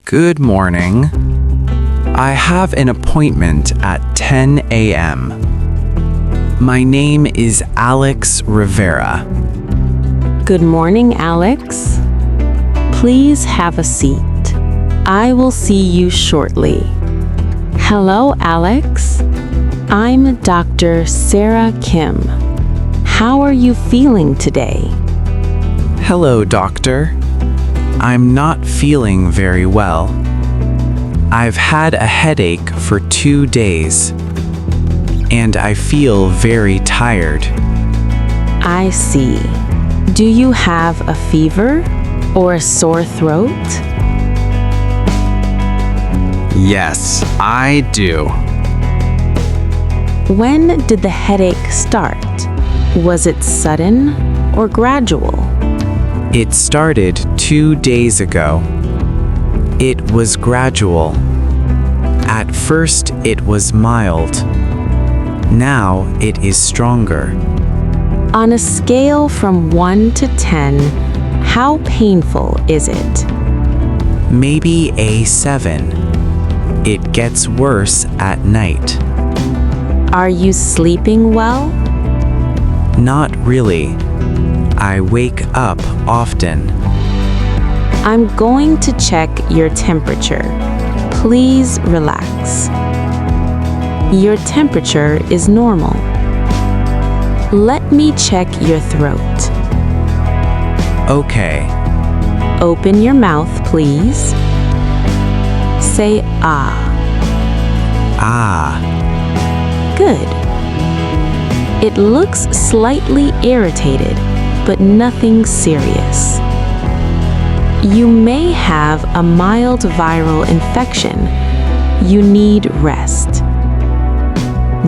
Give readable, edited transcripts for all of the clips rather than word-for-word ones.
Good morning. I have an appointment at 10 a.m. My name is Alex Rivera. Good morning, Alex. Please have a seat. I will see you shortly. Hello, Alex. I'm Dr. Sarah Kim. How are you feeling today? Hello, doctor. I'm not feeling very well. I've had a headache for 2 days, and I feel very tired. I see. Do you have a fever or a sore throat? Yes, I do. When did the headache start? Was it sudden or gradual? It started 2 days ago. It was gradual. At first, it was mild. Now it is stronger. On a scale from 1 to 10, how painful is it? Maybe a 7. It gets worse at night. Are you sleeping well? Not really. I wake up often. I'm going to check your temperature. Please relax. Your temperature is normal. Let me check your throat. Okay. Open your mouth, please. Say ah. Ah. Good. It looks slightly irritated, but nothing serious. You may have a mild viral infection. You need rest.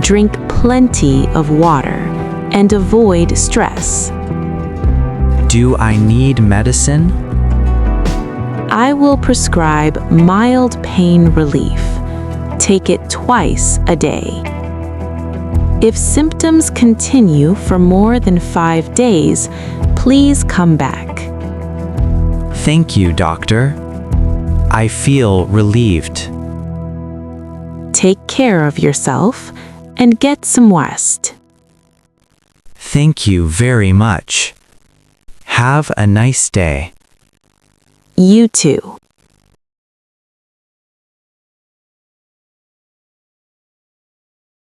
Drink plenty of water and avoid stress. Do I need medicine? I will prescribe mild pain relief. Take it twice a day. If symptoms continue for more than 5 days, please come back. Thank you, doctor. I feel relieved. Take care of yourself and get some rest. Thank you very much. Have a nice day. You too.